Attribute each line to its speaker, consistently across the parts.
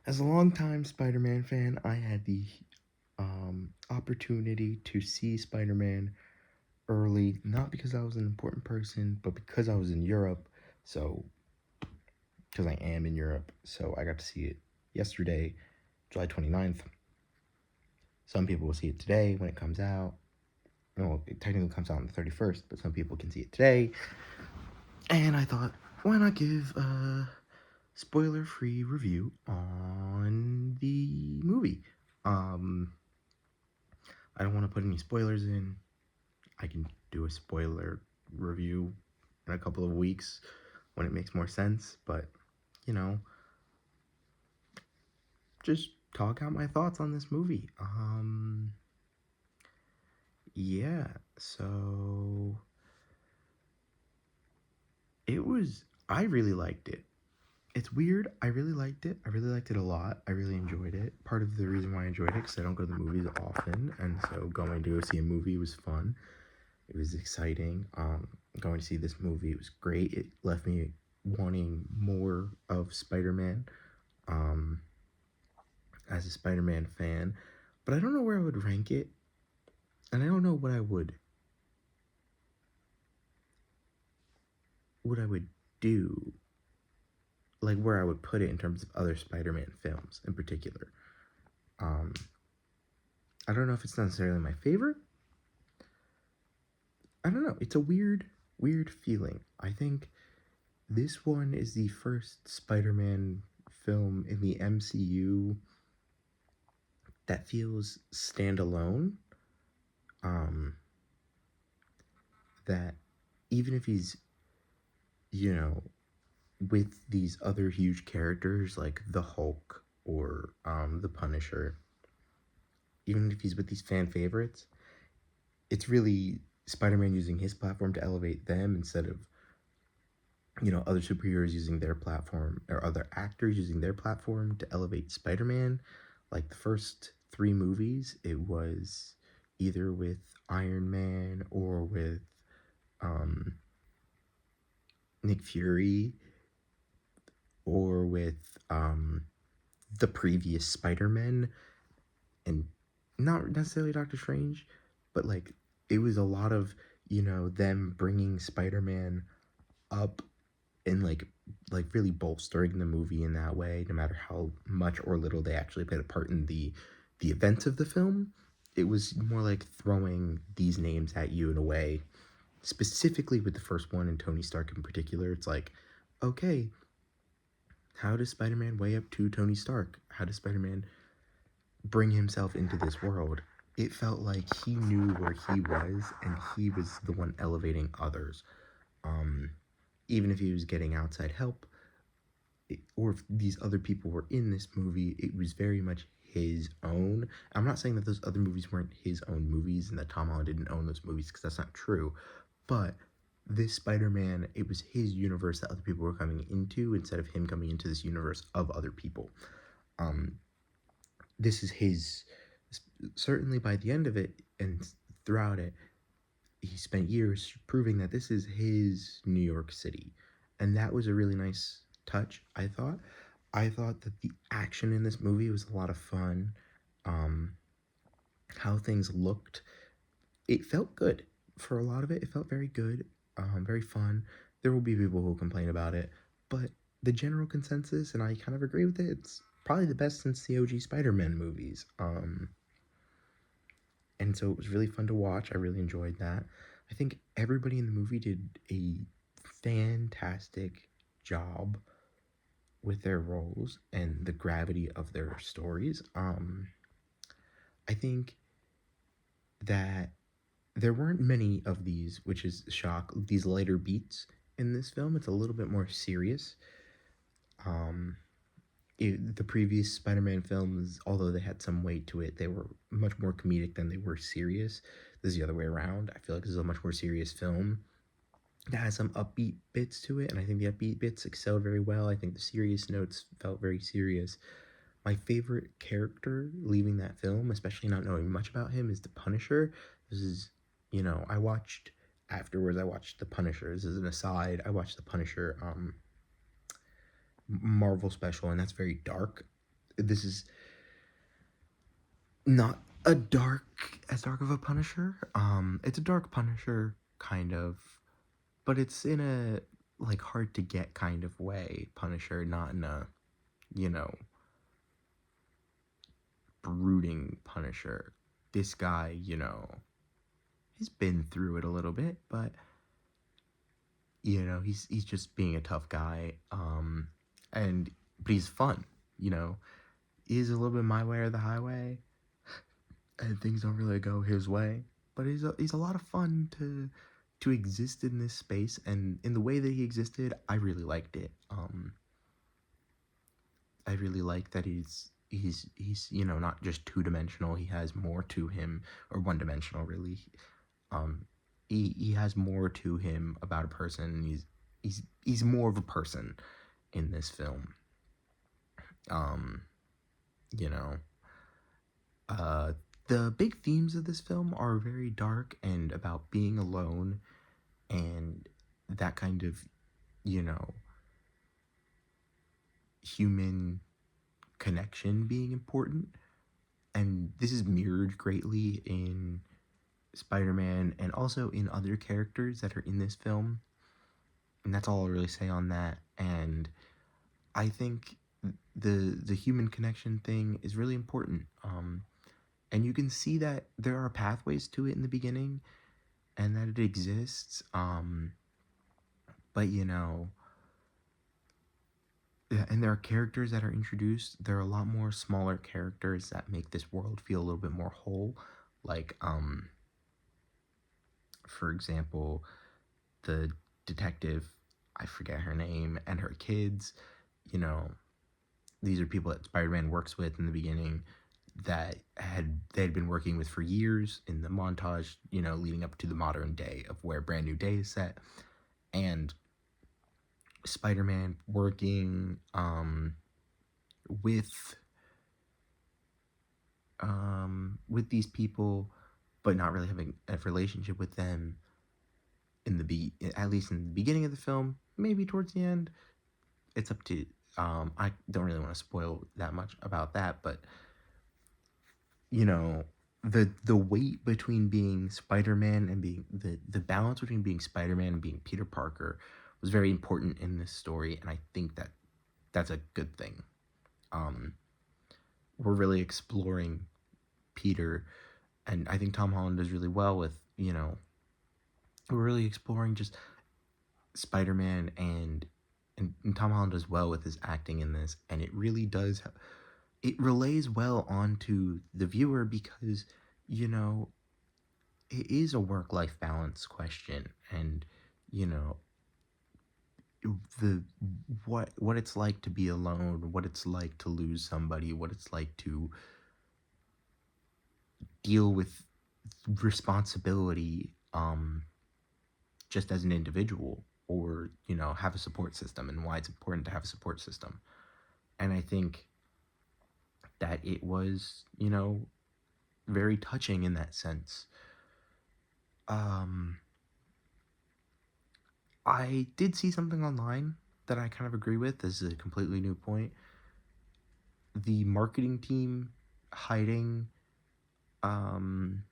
Speaker 1: As a longtime Spider-Man fan, I had the opportunity to see Spider-Man early, not because I was an important person, but because I was in Europe. So, because I am in Europe, so I got to see it yesterday, July 29th. Some people will see it today when it comes out. Well, it technically comes out on the 31st, but some people can see it today. And I thought, why not give a spoiler-free review on the movie? Um, I don't want to put any spoilers in. I can do a spoiler review in a couple of weeks when it makes more sense, but you know, just talk out my thoughts on this movie. Yeah, so I really liked it. It's weird. I really liked it. I really liked it a lot. I really enjoyed it. Part of the reason why I enjoyed it because I don't go to the movies often, and so going to go see a movie was fun. It was exciting. Going to see this movie, it was great. It left me wanting more of Spider-Man um, as a Spider-Man fan, but I don't know where I would rank it, and I don't know what I would do, like where I would put it in terms of other Spider-Man films in particular. Um, I don't know if it's necessarily my favorite. I don't know. It's a weird feeling. I think this one is the first Spider-Man film in the MCU that feels standalone. Um, that even if he's, you know, with these other huge characters like the Hulk or the Punisher, even if he's with these fan favorites, it's really Spider-Man using his platform to elevate them instead of other superheroes using their platform or other actors using their platform to elevate Spider-Man. Like the first three movies, it was either with Iron Man or with um, Nick Fury or with the previous Spider-Man, and not necessarily Doctor Strange, but like it was a lot of them bringing Spider-Man up and like really bolstering the movie in that way, no matter how much or little they actually played a part in the events of the film. It was more like throwing these names at you in a way, specifically with the first one and Tony Stark in particular. It's like, okay, how does Spider-Man weigh up to Tony Stark? How does Spider-Man bring himself into this world? It felt like he knew where he was and he was the one elevating others. um Even if he was getting outside help, or if these other people were in this movie, it was very much his own. I'm not saying that those other movies weren't his own movies and that Tom Holland didn't own those movies, because that's not true. But this Spider-Man, it was his universe that other people were coming into instead of him coming into this universe of other people. Um, this is his, certainly by the end of it and throughout it, he spent years proving that this is his New York City. And that was a really nice touch, I thought. I thought that the action in this movie was a lot of fun. Um, how things looked, it felt good. For a lot of it, it felt very good, very fun. There will be people who complain about it, but the general consensus, and I kind of agree with it, it's probably the best since the OG Spider-Man movies. And so it was really fun to watch. I really enjoyed that. I think everybody in the movie did a fantastic job with their roles and the gravity of their stories. I think that there weren't many of these, which is a shock, these lighter beats in this film. It's a little bit more serious. Um, the previous Spider-Man films, although they had some weight to it, they were much more comedic than they were serious. This is the other way around. I feel like this is a much more serious film that has some upbeat bits to it, and I think the upbeat bits excelled very well. I think the serious notes felt very serious. My favorite character leaving that film, especially not knowing much about him, is the Punisher. This is, I watched afterwards. I watched the Punisher. This is an aside. I watched the Punisher Marvel special, and that's very dark. this is not a dark of a Punisher. It's a dark Punisher kind of, but it's in a like hard to get kind of way Punisher, not in a, you know, brooding Punisher. This guy, he's been through it a little bit, but he's just being a tough guy. And but he's fun, you know. He's a little bit my way or the highway, and things don't really go his way. But he's a lot of fun to exist in this space, and in the way that he existed, I really liked it. I really like that he's not just two dimensional. He has more to him, or one dimensional really. Um, he has more to him about a person. He's more of a person in this film. Um, you know, uh, the big themes of this film are very dark and about being alone and that kind of you know human connection being important. And this is mirrored greatly in Spider-Man and also in other characters that are in this film. And that's all I'll really say on that. And I think the human connection thing is really important. And you can see that there are pathways to it in the beginning and that it exists. But yeah, and there are characters that are introduced. There are a lot more smaller characters that make this world feel a little bit more whole. Like, for example, the detective, I forget her name, and her kids. You know, these are people that Spider-Man works with in the beginning that they had been working with for years in the montage, leading up to the modern day of where Brand New Day is set. And Spider-Man working with with these people, but not really having a relationship with them at least in the beginning of the film, maybe towards the end. It's up to I don't really want to spoil that much about that, but you know the weight between being Spider-Man and being the balance between being Spider-Man and being Peter Parker was very important in this story, and I think that that's a good thing. Um, we're really exploring Peter, and I think Tom Holland does really well with we're really exploring just Spider-Man, and Tom Holland does well with his acting in this, and it really does it relays well onto the viewer because you know it is a work-life balance question, and you know the what it's like to be alone, what it's like to lose somebody, what it's like to deal with responsibility just as an individual, or have a support system, and why it's important to have a support system. And I think that it was very touching in that sense. um I did see something online that I kind of agree with. This is a completely new point. The marketing team hiding um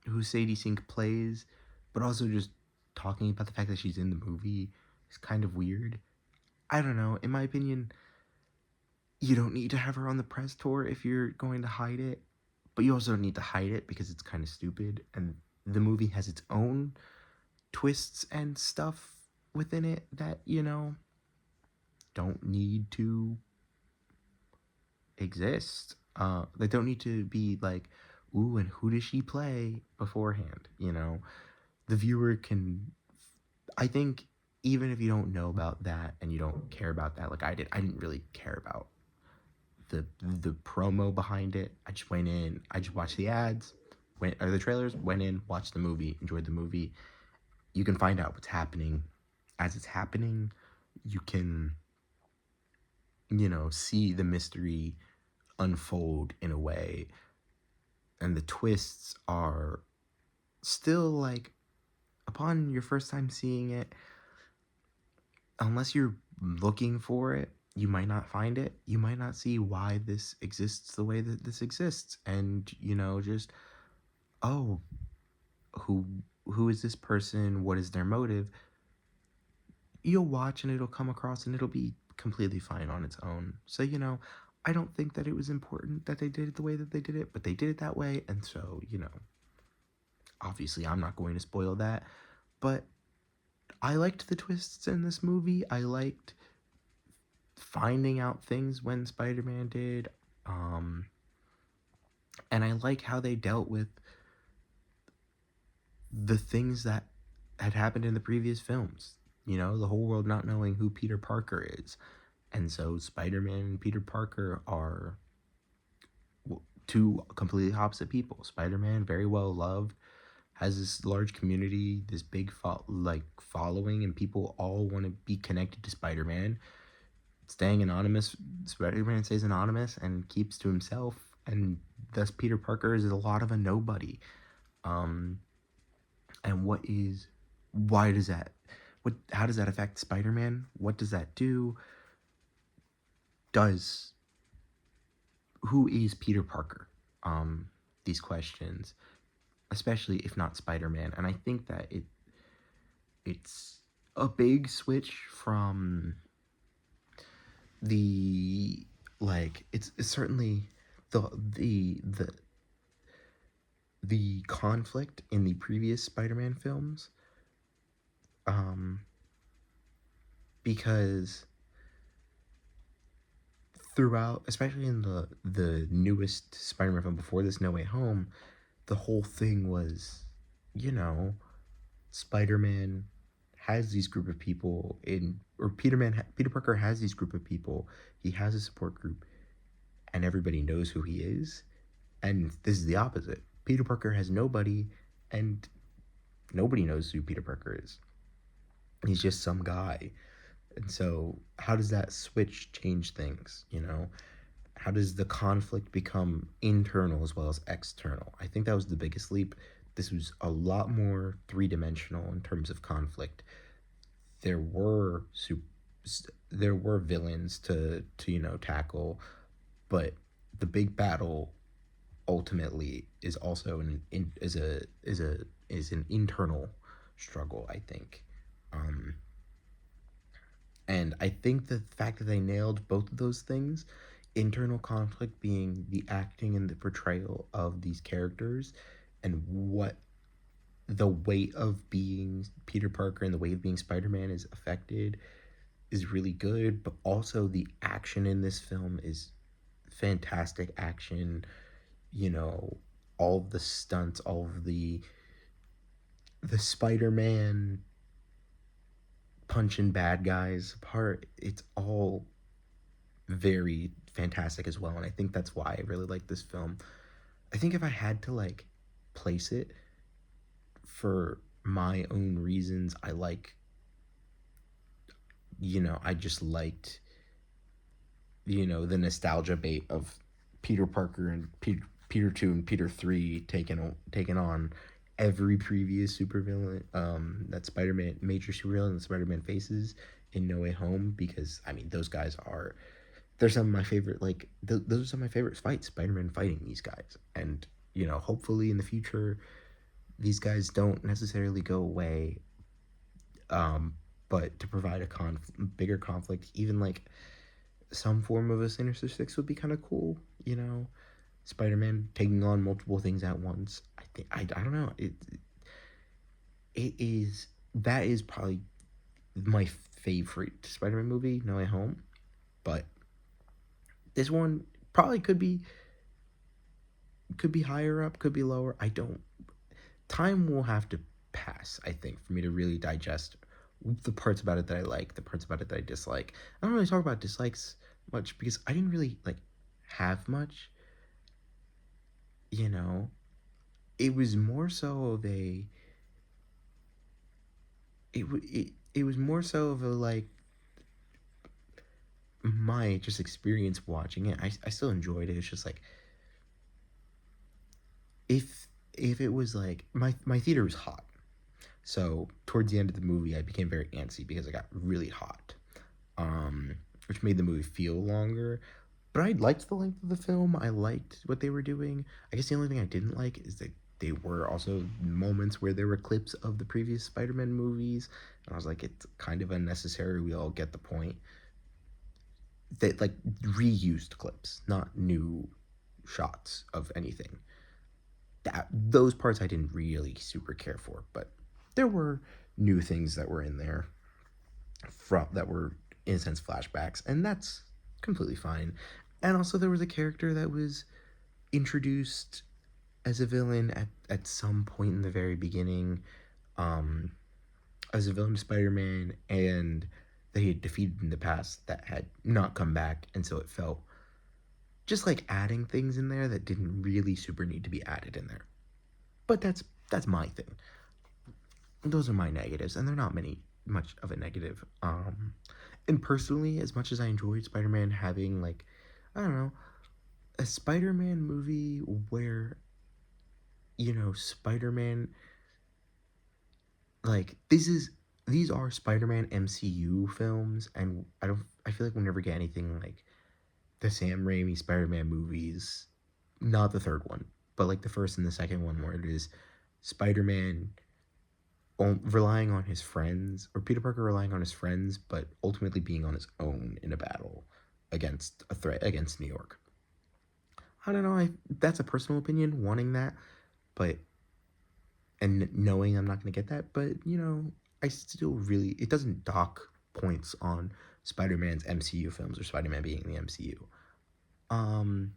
Speaker 1: who Sadie Sink plays, but also just talking about the fact that she's in the movie is kind of weird. I don't know. In my opinion, you don't need to have her on the press tour if you're going to hide it, but you also don't need to hide it because it's kind of stupid. And the movie has its own twists and stuff within it that, don't need to exist. They don't need to be like, ooh, and who does she play beforehand? The viewer can, I think, even if you don't know about that and you don't care about that, like I didn't really care about the promo behind it. I just went in, I just watched the ads, or the trailers, went in, watched the movie, enjoyed the movie. You can find out what's happening as it's happening. You can, see the mystery unfold in a way, and the twists are still like, upon your first time seeing it, unless you're looking for it, you might not find it. You might not see why this exists the way that this exists. And, just, oh, who who is this person? What is their motive? You'll watch and it'll come across and it'll be completely fine on its own. So, I don't think that it was important that they did it the way that they did it, but they did it that way. And so, obviously I'm not going to spoil that. But I liked the twists in this movie. I liked finding out things when Spider-Man did. Um, and I like how they dealt with the things that had happened in the previous films. The whole world not knowing who Peter Parker is. And so Spider-Man and Peter Parker are two completely opposite people. Spider-Man, very well loved, has this large community, this big following, and people all want to be connected to Spider-Man. Staying anonymous, Spider-Man stays anonymous and keeps to himself, and thus Peter Parker is a lot of a nobody. And how does that affect Spider-Man? What does that do? Who is Peter Parker? These questions, especially if not Spider-Man. And I think that it's a big switch from the, it's certainly the conflict in the previous Spider-Man films, because throughout, especially in the newest Spider-Man film before this, No Way Home, the whole thing was, Spider-Man has these group of people Peter Parker has these group of people. He has a support group, and everybody knows who he is. And this is the opposite. Peter Parker has nobody, and nobody knows who Peter Parker is. He's just some guy. And so, how does that switch change things? How does the conflict become internal as well as external? I think that was the biggest leap. This was a lot more three-dimensional in terms of conflict. There were villains to tackle, but the big battle ultimately is also an internal struggle, I think. And I think the fact that they nailed both of those things, internal conflict being the acting and the portrayal of these characters, and what the weight of being Peter Parker and the weight of being Spider-Man is affected, is really good. But also the action in this film is fantastic action. All of the stunts, all of the Spider-Man punching bad guys part, it's all very fantastic as well. And I think that's why I really like this film. I think if I had to place it for my own reasons, I just liked the nostalgia bait of Peter Parker and Peter 2 and Peter 3 taking on every previous supervillain that Spider-Man major supervillain that Spider-Man faces in No Way Home, because those guys they're some of my favorite, those are some of my favorite fights, Spider-Man fighting these guys. And hopefully in the future these guys don't necessarily go away, but to provide a bigger conflict, even some form of a Sinister Six would be kind of cool. Spider-Man taking on multiple things at once. I don't know. That is probably my favorite Spider-Man movie, No Way Home. But this one probably could be higher up, could be lower. Time will have to pass, I think, for me to really digest the parts about it that I like, the parts about it that I dislike. I don't really talk about dislikes much because I didn't really have much. It was more so of a it was more so of a my just experience watching it. I still enjoyed it. It's just if it was my theater was hot, so towards the end of the movie I became very antsy because I got really hot. which made the movie feel longer. But I liked the length of the film. I liked what they were doing. I guess the only thing I didn't like is that they were also moments where there were clips of the previous Spider-Man movies, and I was like, it's kind of unnecessary. We all get the point. That like reused clips, not new shots of anything. That those parts I didn't really super care for, but there were new things that were in there from that were in a sense flashbacks, and that's completely fine. And also there was a character that was introduced as a villain at some point in the very beginning, um, as a villain to Spider-Man, and that he had defeated in the past that had not come back, and so it felt just like adding things in there that didn't really super need to be added in there. But that's my thing. Those are my negatives, and they're not much of a negative. And personally, as much as I enjoyed Spider-Man having like, I don't know, a Spider-Man movie where Spider-Man, like these are Spider-Man MCU films, and I feel like we'll never get anything like the Sam Raimi Spider-Man movies, not the third one, but like the first and the second one, where it is Spider-Man relying on his friends, or Peter Parker relying on his friends, but ultimately being on his own in a battle against a threat against New York. I don't know. That's a personal opinion, wanting that, but and knowing I'm not going to get that, but I still really it doesn't dock points on Spider-Man's MCU films or Spider-Man being in the MCU.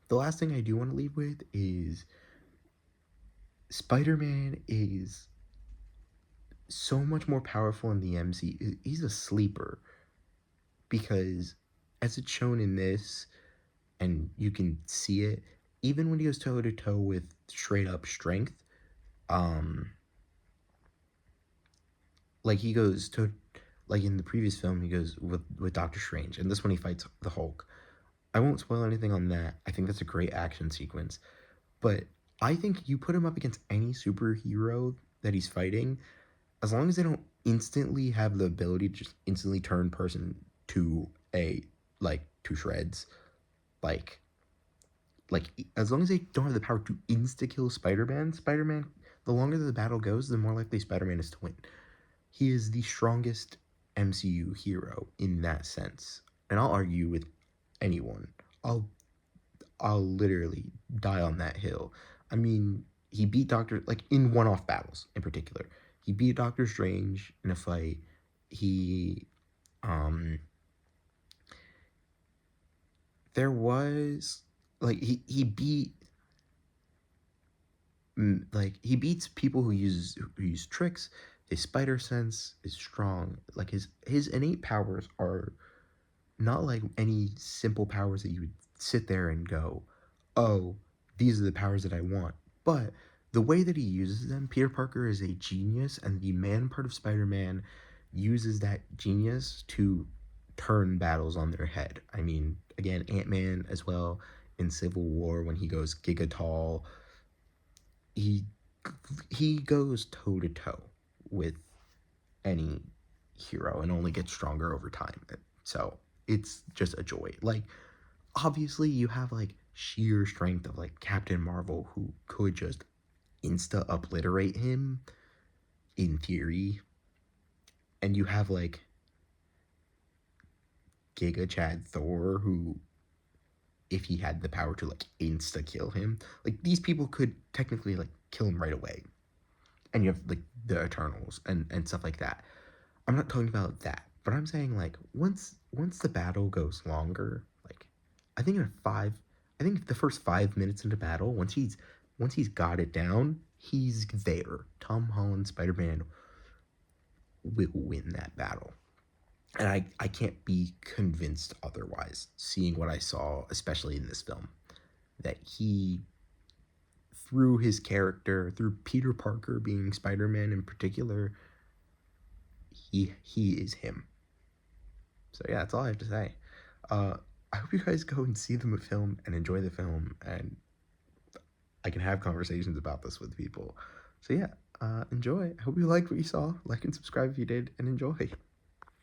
Speaker 1: The last thing I do want to leave with is Spider-Man is so much more powerful in the MCU. He's a sleeper because, as it's shown in this, and you can see it, even when he goes toe to toe with straight up strength, um, like he goes to, like in the previous film, he goes with Doctor Strange, and this one he fights the Hulk. I won't spoil anything on that. I think that's a great action sequence, but I think you put him up against any superhero that he's fighting, as long as they don't instantly have the ability to just instantly turn person to a to shreds, like as long as they don't have the power to insta kill Spider-Man, the longer the battle goes, the more likely Spider-Man is to win. He is the strongest MCU hero in that sense, and I'll argue with anyone. I'll I'll literally die on that hill. I mean, he beat Doctor like in one-off battles in particular. He beat Doctor Strange in a fight. He um there was like he beat like he beats people who use tricks. His spider sense is strong. Like his innate powers are not like any simple powers that you would sit there and go, oh, these are the powers that I want. But the way that he uses them, Peter Parker is a genius, and the man part of Spider-Man uses that genius to turn battles on their head. I mean, again, Ant-Man as well in Civil War when he goes giga tall, he he goes toe to toe with any hero and only gets stronger over time. So it's just a joy. Like, obviously, you have like sheer strength of like Captain Marvel, who could just insta obliterate him in theory, and you have like Giga Chad Thor, who, if he had the power to like insta kill him, like these people could technically like kill him right away. And you have like the Eternals and stuff like that. I'm not talking about that, but I'm saying like once the battle goes longer, like I think I think the first 5 minutes into battle, once he's got it down, he's there. Tom Holland Spider-Man will win that battle. And I can't be convinced otherwise, seeing what I saw, especially in this film, that he, through his character, through Peter Parker being Spider-Man in particular, he is him. So yeah, that's all I have to say. Uh, I hope you guys go and see the film and enjoy the film, and I can have conversations about this with people. So yeah, enjoy. I hope you liked what you saw. Like and subscribe if you did, and enjoy.